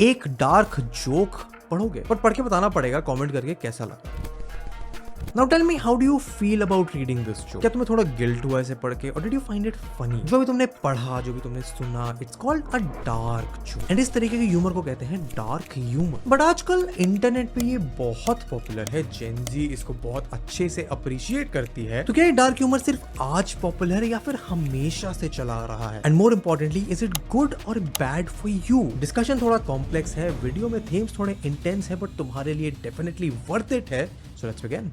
एक dark joke पढ़ोगे, पर पढ़ के बताना पड़ेगा कमेंट करके कैसा लगा। Now tell me, how do you feel about reading this joke? क्या तुम्हें थोड़ा गिल्ट हुआ इसे पढ़ के, or did you find it funny? जो भी तुमने पढ़ा, जो भी तुमने सुना, it's called a dark joke. And इस तरीके के ह्यूमर को कहते हैं डार्क ह्यूमर। बट आजकल इंटरनेट पे ये बहुत पॉपुलर है, जेन जी इसको बहुत अच्छे से अप्रिशिएट करती है। तो क्या ये डार्क ह्यूमर सिर्फ आज पॉपुलर है या फिर हमेशा से चला रहा है? And more importantly, is it good और बैड फॉर यू? डिस्कशन थोड़ा कॉम्प्लेक्स है, वीडियो में थीम्स थोड़े इंटेंस है, बट तुम्हारे लिए डेफिनेटली वर्थ इट है। So let's begin.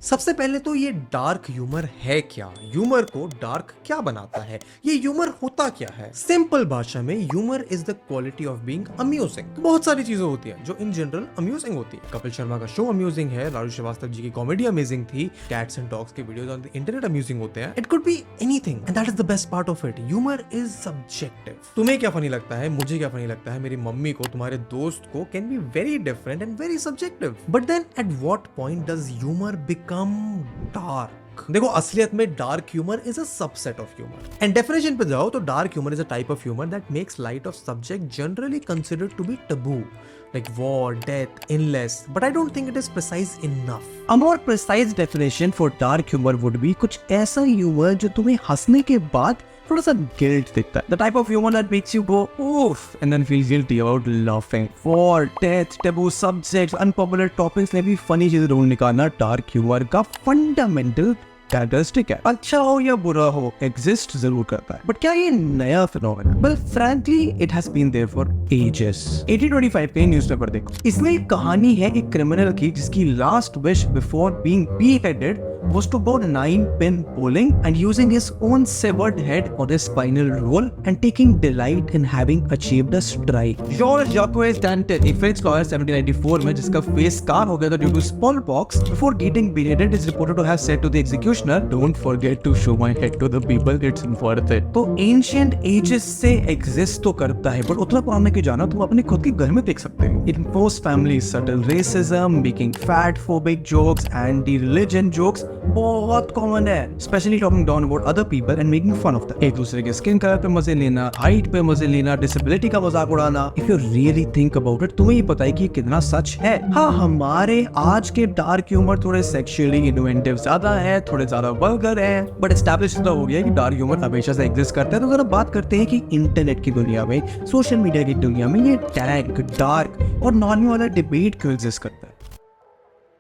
सबसे पहले तो ये डार्क ह्यूमर है क्या? ह्यूमर को डार्क क्या बनाता है? ये ह्यूमर होता क्या है? सिंपल भाषा में humour is the quality of being amusing. बहुत सारी चीजें होती हैं जो इन जनरल अम्यूजिंग होती है। कपिल शर्मा का शो अम्यूजिंग है, लालू श्रीवास्तव जी की कॉमेडी अमेजिंग थी, कैट्स एंड डॉग्स के videos on the internet amusing होते हैं। It could be anything and that is the best part of it. Humour is subjective. तुम्हें क्या फनी लगता है, मुझे क्या फनी लगता है, मेरी मम्मी को, तुम्हारे दोस्त को can be very different and very subjective. But then at what point does humour become dark? देखो, असलियत में dark humour is a subset of humour. And definition पे जाओ तो dark humour is a type of humour that makes light of subject generally considered to be taboo, like war, death, illness, but I don't think it is precise enough. A more precise definition for dark humor would be कुछ ऐसा humor जो तुम्हें हंसने के बाद थोड़ा सा guilt देता है। The type of humor that makes you go oof and then feel guilty about laughing. War, death, taboo subjects, unpopular topics में भी funny चीजें ढूंढ निकालना dark humor का fundamental कैरेक्टरिस्टिक है। अच्छा हो या बुरा हो, एग्जिस्ट जरूर करता है। बट क्या ये नया phenomena? Well frankly it has been there for ages. 1825 के न्यूज़पेपर देखो, इसमें एक कहानी है एक क्रिमिनल की जिसकी last wish before being beheaded was to go 9-pin bowling and using his own severed head on his spinal roll and taking delight in having achieved a strike. George Jacques Dante, एक French lawyer 1794 में जिसका face car हो गया था due to smallpox, before getting beheaded is reported to have said to the executioner, "Don't forget to show my head to the people, it's worth it." तो ancient ages से exist तो करता है, but उतना पुराना क्यों जाना? तुम अपने खुद के घर में देख सकते हो। In most families, subtle racism, making fat phobic jokes, anti-religion jokes बहुत कॉमन है, specially talking down about other people and making fun of them. एक दूसरे के स्किन कलर पे मजे लेना, हाइट पे मजे लेना, डिसेबिलिटी का मजाक उड़ाना। If you really think about it, तुम्हें ये पता है कि कितना सच है। हाँ, हमारे आज के डार्क ह्यूमर थोड़े सेक्सुअली इन्वेंटिव ज्यादा है, थोड़े ज्यादा वल्गर है, बट एस्टैब्लिश तो हो गया कि डार्क ह्यूमर हमेशा से एग्जिस्ट करता है। तो अगर बात करते हैं कि इंटरनेट की दुनिया में, सोशल मीडिया की दुनिया में ये डैंक, डार्क और नॉर्मी वाला डिबेट क्यों एग्जिस्ट करता है?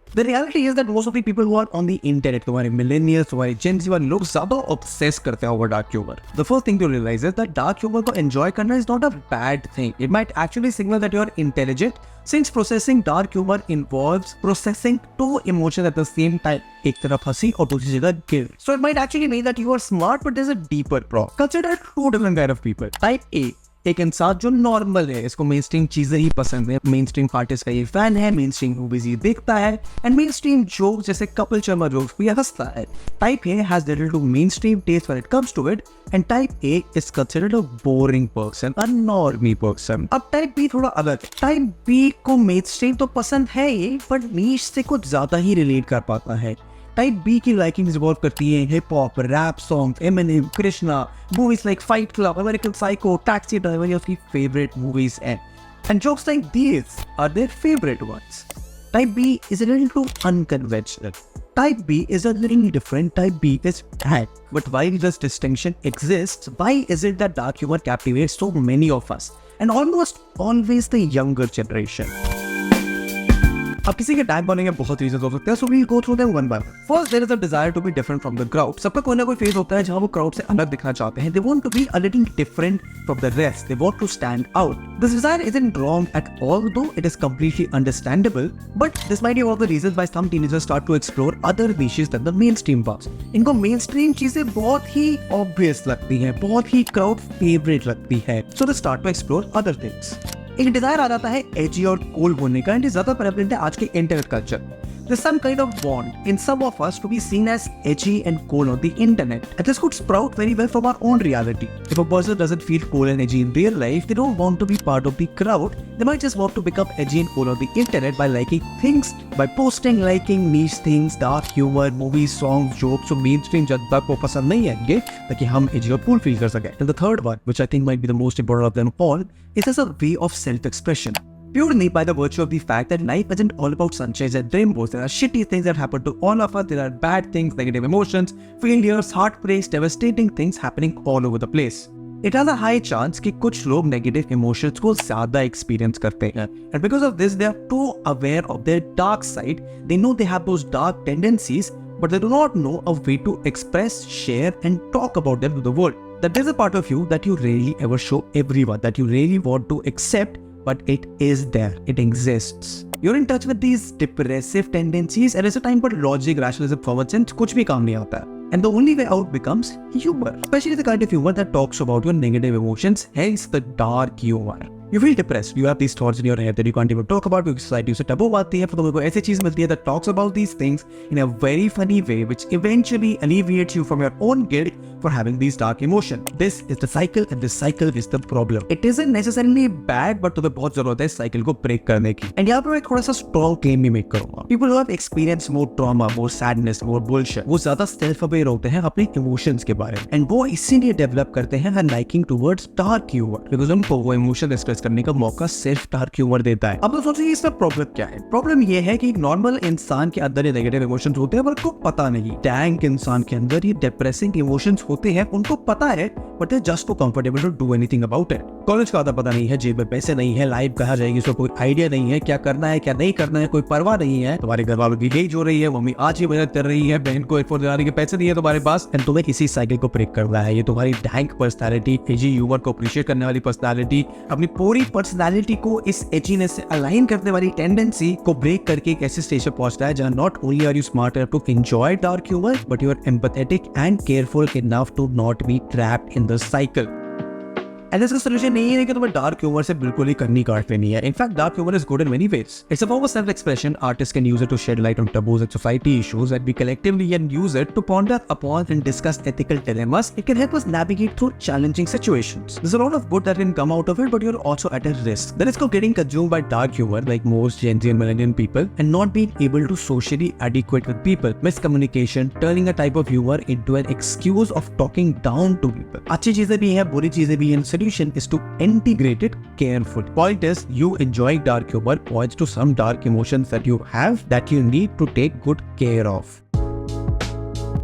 The reality is that most of the people who are on the internet, तुम्हारे millennials, तुम्हारे Gen Z वाले लोग ज़्यादा obsess करते हैं over dark humor. The first thing to realize is that dark humor को enjoy करना is not a bad thing. It might actually signal that you are intelligent, since processing dark humor involves processing two emotions at the same time. एक तरफ हंसी और दूसरी जगह guilt. So it might actually mean that you are smart, but there's a deeper problem. Consider two different kind of people. Type A, एक इंसान जो normal है, इसको मेन स्ट्रीम चीजें ही पसंद है, मेन स्ट्रीम आर्टिस्ट का ये फैन है, मेन स्ट्रीम मूवीज ही देखता है, एंड मेन स्ट्रीम जोक्स जैसे कपिल शर्मा जोक्स को ये हंसता है। Type A has little to mainstream taste when it comes to it, and type A is considered a boring person, a normie person. अब type B थोड़ा अलग है। Type B को मेन स्ट्रीम तो पसंद है ही, बट नीश से कुछ ज्यादा ही रिलेट कर पाता है। टाइप बी की लाइकिंग्स इवॉल्व करती हैं hip hop, rap song, Eminem, Krishna, movies like Fight Club, American Psycho, Taxi Driver ये उसकी फेवरेट मूवीज हैं, and jokes like these are their favourite ones. Type B is a little too unconventional. Type B is a little different. Type B is bad. But while this distinction exists, why is it that dark humor captivates so many of us and almost always the younger generation? अब किसी के tag बनने के बहुत reasons हो सकते हैं, so we'll go through them one by one. First, there is a desire to be different from the crowd. सबका कोई ना कोई फेज होता है जहाँ वो क्राउड से अलग दिखना चाहते हैं. They want to be a little different from the rest. They want to stand out. This desire isn't wrong at all, though it is completely understandable. But this might be one of the reasons why some teenagers start to explore other niches than the mainstream paths. इनको mainstream चीजें बहुत ही obvious लगती हैं, बहुत ही crowd favorite लगती है. So they start to explore other things. एक Dzire आ जाता है एजी और कूल होने का, एंड ज्यादा प्रेवलेंट है आज के internet culture. There's some kind of bond in some of us to be seen as edgy and cool on the internet. And this could sprout very well from our own reality. If a person doesn't feel cool and edgy in real life, they don't want to be part of the crowd. They might just want to become edgy and cool on the internet by liking things, by posting, liking niche things, dark humor, movies, songs, jokes, जो mainstream जनता को पसंद नहीं आएंगे ताकि हम edgy और cool feel कर सकें. And the third one, which I think might be the most important of them all, is as a way of self-expression. Purely by the virtue of the fact that life isn't all about sunshine and rainbows. There are shitty things that happen to all of us. There are bad things, negative emotions, failures, heartbreaks, devastating things happening all over the place. It has a high chance कि कुछ लोग negative emotions को ज़्यादा experience करते हैं. And because of this, they are too aware of their dark side. They know they have those dark tendencies, but they do not know a way to express, share, and talk about them to the world. That there's a part of you that you rarely ever show everyone, that you really want to accept, but it is there. It exists. You're in touch with these depressive tendencies, and it's a time for logic, rationalism, common sense, कुछ भी काम नहीं आता. And the only way out becomes humor, especially the kind of humor that talks about your negative emotions, hence the dark humor. You feel depressed, you have these thoughts in your head that you can't even talk about because society से taboo आती है, फिर तुम्हें कोई ऐसी चीज मिलती है that talks about these things in a very funny way, which eventually alleviates you from your own guilt for having these dark emotions. This is the cycle, and this cycle is the problem. It isn't necessarily bad, but तुम्हें बहुत जरूरत है इस cycle को break करने की. And यहाँ पर मैं थोड़ा सा strong claim भी make करूँगा. People who have experienced more trauma, more sadness, more bullshit, वो ज़्यादा self-aware होते हैं अपने emotions के बारे में, and वो इसीलिए develop करते हैं a liking towards dark humor, because उनको वो emotion express करने का मौका सिर्फ डार्क ह्यूमर देता है. अब तो सोचिए इसका प्रॉब्लम क्या है. प्रॉब्लम ये है कि एक नॉर्मल इंसान के अंदर ये नेगेटिव इमोशंस होते हैं पर उसको पता नहीं. डैंक इंसान के अंदर ये डिप्रेसिंग इमोशंस होते हैं, उनको पता है, but they just too comfortable to do anything about it. College का आता पता नहीं है, जेब में पैसे नहीं है, लाइफ कहाँ जाएगी उसको कोई आइडिया नहीं है, क्या करना है क्या नहीं करना है कोई परवाह नहीं है. तुम्हारे घर वालों की एज हो रही है, मम्मी आज ही मेहनत कर रही है, बहन को एयरफोन दिलाने के पैसे नहीं है तुम्हारे पास, एंड तुम्हें इसी साइकिल को ब्रेक करना है. ये तुम्हारी डैंक पर्सनैलिटी, एजी ह्यूमर को अप्रिशिएट करने वाली पर्सनैलिटी, अपनी पूरी पर्सनैलिटी को इस एजीनेस से अलाइन करने वाली टेंडेंसी को ब्रेक करके एक ऐसे स्टेज पे पहुंचता है जहां not only are you smart enough to enjoy dark humour, but you are empathetic and careful enough to not be trapped in the cycle. And इसका सोल्यूशन नहीं है कि तुम्हें डार्क ह्यूमर से बिल्कुल ही करनी काट लेनी है. In fact, dark humor is good in many ways. It's a form of self-expression. Artists can use it to shed light on taboos and society issues, and we collectively can use it to ponder upon and discuss ethical dilemmas. It can help us navigate through challenging situations. There's a lot of good that can come out of it, but you're also at a risk. The risk of getting consumed by dark humor, like most Gen Z and millennial people, and not being able to socially adequate with people. Miscommunication, turning a type of humor into an excuse of talking down to people. अच्छी चीजें भी हैं, बुरी चीजें भी हैं. Solution is to integrate it carefully. Point is, you enjoying dark humor points to some dark emotions that you have that you need to take good care of.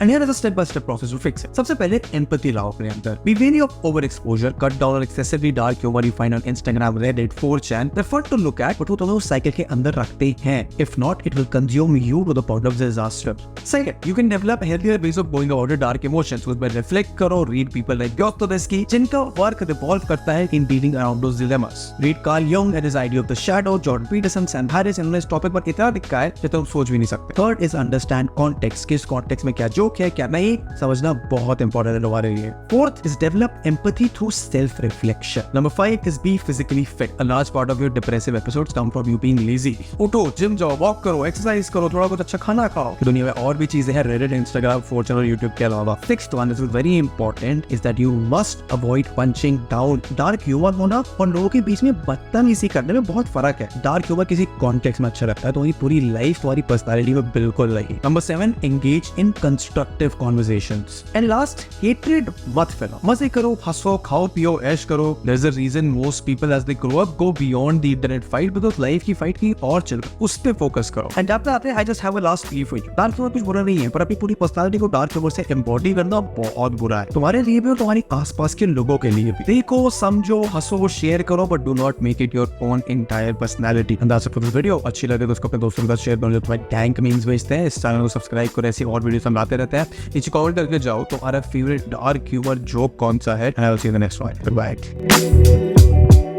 And here is a step-by-step process to fix it. सबसे पहले empathy लाओ अपने अंदर. Be wary of overexposure. Cut down on excessively dark humor you find on Instagram, Reddit, 4chan. They're fun to look at, but वो तुम्हें उस cycle के अंदर रखते हैं. If not, it will consume you to the point of disaster. Second, you can develop healthier ways of going about your dark emotions. उसमें reflect करो, read people like Dostoevsky, जिनका work revolve करता है in dealing around those dilemmas. Read Carl Jung and his idea of the shadow, Jordan Peterson, Sam Harris, इन्होंने इस topic पर इतना लिखा है जो तुम सोच भी नहीं सकते. Third is understand context. किस context में क्या जोक है क्या नहीं समझना बहुत इंपॉर्टेंट है तुम्हारे लिए. Fourth is develop empathy through self-reflection. Number 5 is be physically fit. A large part of your depressive episodes come from you being lazy. उठो, जिम जाओ, वॉक करो, एक्सरसाइज करो, थोड़ा कुछ अच्छा खाना खाओ. दुनिया में और भी चीजें हैं, Reddit, Instagram, 4chan और YouTube के अलावा. Sixth one is very important is that you must avoid punching down. Dark humor होना और लोगों के बीच में बदतमीजी करने में बहुत फर्क है. Dark humor किसी कॉन्टेक्स्ट में अच्छा लगता है, तुम्हारी पूरी लाइफ तुम्हारी पर्सनालिटी में बिल्कुल नहीं. Number 7, engage in constructive conversations. And last, hatred मत फैलाओ. मजे करो, हंसो, खाओ, पियो, ऐश करो. There's a reason most people as they grow up go beyond the internet fight because life की fight की और चल रही है. उस पे फोकस करो. And after that, I just have a last plea for you. Dark humor कुछ बुरा नहीं है, पर अपनी पूरी पर्सनालिटी को डार्क humor से embody करना बहुत बुरा है. तुम्हारे लिए भी और तुम्हारी आसपास के लोगों के लिए भी. देखो, समझो, हंसो, शेयर करो, but do not make it your own entire personality. And that's it for this video. अच्छी लगे तो उसको अपने दोस्तों के साथ शेयर करो जो तुम्हारे टैंक मीम्स भेजते हैं. इस चैनल को सब्सक्राइब करो, ऐसी और वीडियोस हम लाते रहते हैं. नीचे कमेंट करके जाओ तुम्हारा फेवरेट डार्क ह्यूमर जोक कौन सा है. And I'll see you in the next one. Goodbye.